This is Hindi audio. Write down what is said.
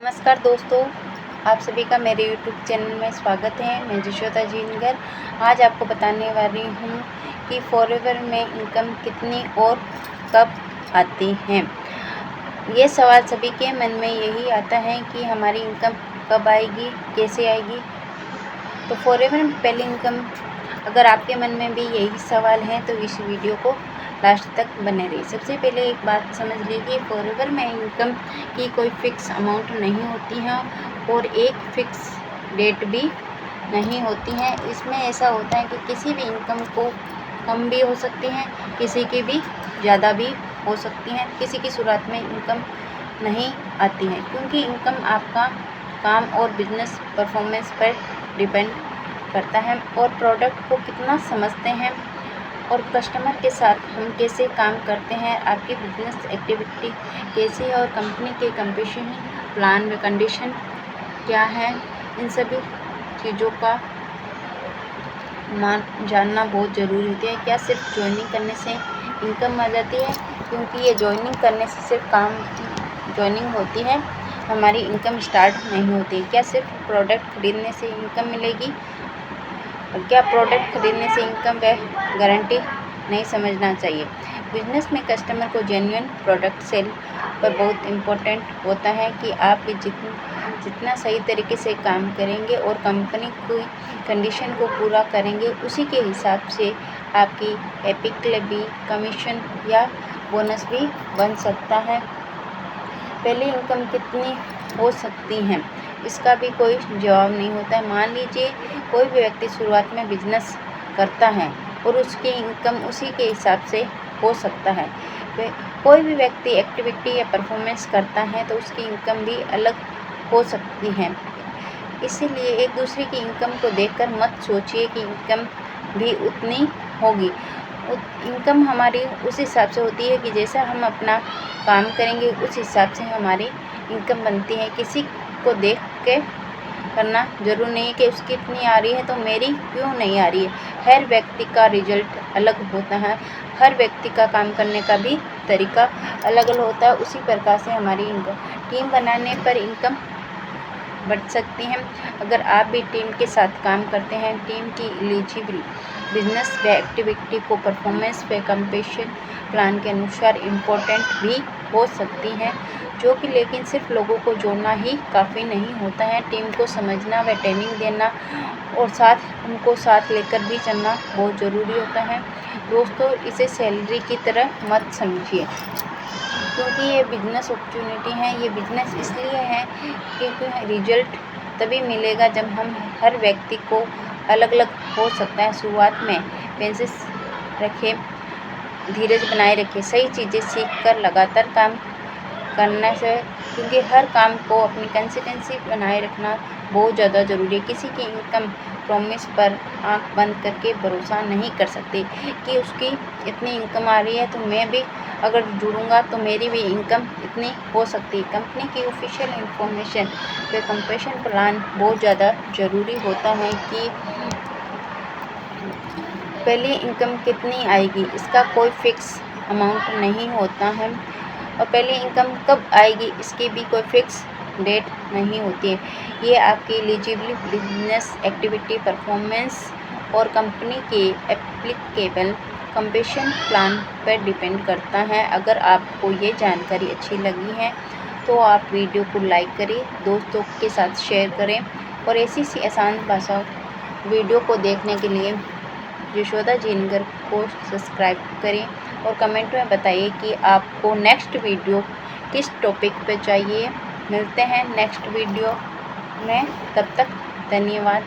नमस्कार दोस्तों, आप सभी का मेरे YouTube चैनल में स्वागत है। मैं यशोदा जिनगर आज आपको बताने वाली हूँ कि फॉरएवर में इनकम कितनी और कब आती है। ये सवाल सभी के मन में यही आता है कि हमारी इनकम कब आएगी, कैसे आएगी। तो फॉरएवर में पहली इनकम, अगर आपके मन में भी यही सवाल है तो इस वीडियो को लास्ट तक बने रहिए। सबसे पहले एक बात समझ लीजिए, फॉरएवर में इनकम की कोई फिक्स अमाउंट नहीं होती है और एक फिक्स डेट भी नहीं होती है। इसमें ऐसा होता है कि किसी भी इनकम को कम भी हो सकती हैं, किसी की भी ज़्यादा भी हो सकती हैं। किसी की शुरुआत में इनकम नहीं आती है क्योंकि इनकम आपका काम और बिजनेस परफॉर्मेंस पर डिपेंड करता है और प्रोडक्ट को कितना समझते हैं और कस्टमर के साथ हम कैसे काम करते हैं, आपकी बिजनेस एक्टिविटी कैसी है और कंपनी के कंपटीशन प्लान व कंडीशन क्या है। इन सभी चीज़ों का जानना बहुत ज़रूरी होती है। क्या सिर्फ ज्वाइनिंग करने से इनकम आ जाती है? क्योंकि ये ज्वाइनिंग करने से सिर्फ ज्वाइनिंग होती है, हमारी इनकम स्टार्ट नहीं होती। क्या सिर्फ प्रोडक्ट खरीदने से इनकम मिलेगी? क्या प्रोडक्ट खरीदने से इनकम व गारंटी नहीं समझना चाहिए। बिजनेस में कस्टमर को जेन्युइन प्रोडक्ट सेल पर बहुत इम्पोर्टेंट होता है कि आप जितना सही तरीके से काम करेंगे और कंपनी की कंडीशन को पूरा करेंगे, उसी के हिसाब से आपकी एपिक भी कमीशन या बोनस भी बन सकता है। पहली इनकम कितनी हो सकती है, इसका भी कोई जवाब नहीं होता है। मान लीजिए कोई भी व्यक्ति शुरुआत में बिजनेस करता है और उसकी इनकम उसी के हिसाब से हो सकता है। कोई भी व्यक्ति एक्टिविटी या परफॉर्मेंस करता है तो उसकी इनकम भी अलग हो सकती है। इसीलिए एक दूसरे की इनकम को देखकर मत सोचिए कि इनकम भी उतनी होगी। इनकम हमारी उस हिसाब से होती है कि जैसा हम अपना काम करेंगे उस हिसाब से हमारी इनकम बनती है। किसी को देख के करना ज़रूर नहीं है कि उसकी इतनी आ रही है तो मेरी क्यों नहीं आ रही है। हर व्यक्ति का रिजल्ट अलग होता है, हर व्यक्ति का काम करने का भी तरीका अलग अलग होता है। उसी प्रकार से हमारी इनकम टीम बनाने पर इनकम बढ़ सकती हैं। अगर आप भी टीम के साथ काम करते हैं, टीम की एलिजिबल बिजनेस व एक्टिविटी को परफॉर्मेंस व कंपटीशन प्लान के अनुसार इम्पोर्टेंट भी हो सकती हैं, जो कि लेकिन सिर्फ लोगों को जोड़ना ही काफ़ी नहीं होता है। टीम को समझना व ट्रेनिंग देना और उनको साथ लेकर भी चलना बहुत ज़रूरी होता है। दोस्तों, इसे सैलरी की तरह मत समझिए क्योंकि ये बिजनेस अपॉर्चुनिटी है। ये बिजनेस इसलिए है क्योंकि रिजल्ट तभी मिलेगा जब हम हर व्यक्ति को अलग अलग हो सकता है। शुरुआत में पेशेंस रखें, धीरज बनाए रखें, सही चीज़ें सीख कर लगातार काम करने से, क्योंकि हर काम को अपनी कंसिस्टेंसी बनाए रखना बहुत ज़्यादा ज़रूरी है। किसी की इनकम प्रॉमिस पर आंख बंद करके भरोसा नहीं कर सकते कि उसकी इतनी इनकम आ रही है तो मैं भी अगर जुड़ूंगा तो मेरी भी इनकम इतनी हो सकती है। कंपनी की ऑफिशियल इंफॉर्मेशन व कंपटीशन प्लान बहुत ज़्यादा ज़रूरी होता है कि पहली इनकम कितनी आएगी, इसका कोई फिक्स अमाउंट नहीं होता है और पहली इनकम कब आएगी इसकी भी कोई फिक्स डेट नहीं होती है। ये आपकी एलिजिबल बिजनेस एक्टिविटी परफॉर्मेंस और कंपनी के एप्लीकेबल कंपटीशन प्लान पर डिपेंड करता है। अगर आपको ये जानकारी अच्छी लगी है तो आप वीडियो को लाइक करें, दोस्तों के साथ शेयर करें और ऐसी सी आसान भाषा वीडियो को देखने के लिए यशोदा जिनगर को सब्सक्राइब करें और कमेंट में बताइए कि आपको नेक्स्ट वीडियो किस टॉपिक पे चाहिए। मिलते हैं नेक्स्ट वीडियो में, तब तक धन्यवाद।